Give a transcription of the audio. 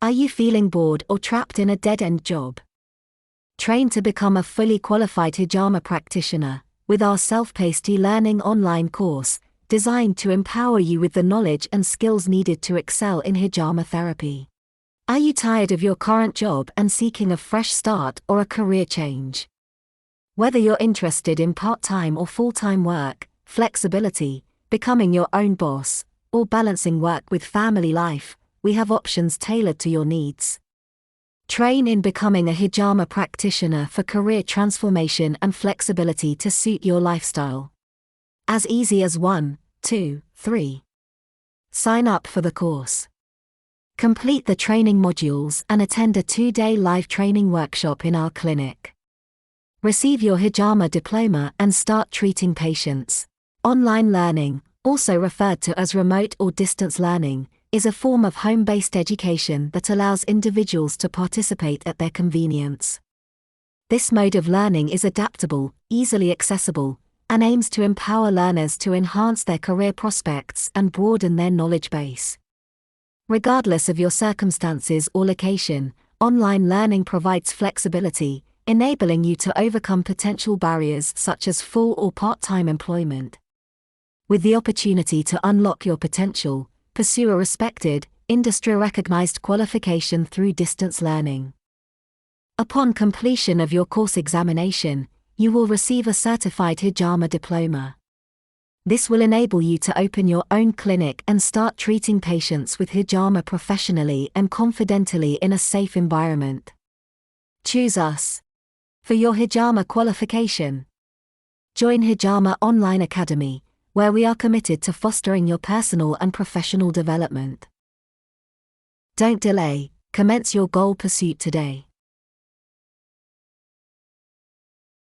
Are you feeling bored or trapped in a dead-end job? Train to become a fully qualified hijama practitioner with our self-paced e-learning online course, designed to empower you with the knowledge and skills needed to excel in hijama therapy. Are you tired of your current job and seeking a fresh start or a career change? Whether you're interested in part-time or full-time work, flexibility, becoming your own boss, or balancing work with family life, we have options tailored to your needs. Train in becoming a hijama practitioner for career transformation and flexibility to suit your lifestyle. As easy as 1, 2, 3. Sign up for the course. Complete the training modules and attend a 2-day live training workshop in our clinic. Receive your Hijama Diploma and start treating patients. Online learning, also referred to as remote or distance learning, is a form of home-based education that allows individuals to participate at their convenience. This mode of learning is adaptable, easily accessible, and aims to empower learners to enhance their career prospects and broaden their knowledge base. Regardless of your circumstances or location, online learning provides flexibility, enabling you to overcome potential barriers such as full or part-time employment. With the opportunity to unlock your potential, pursue a respected, industry-recognized qualification through distance learning. Upon completion of your course examination, you will receive a certified Hijama Diploma. This will enable you to open your own clinic and start treating patients with hijama professionally and confidently in a safe environment. Choose us for your hijama qualification. Join Hijama Online Academy, where we are committed to fostering your personal and professional development. Don't delay, commence your goal pursuit today.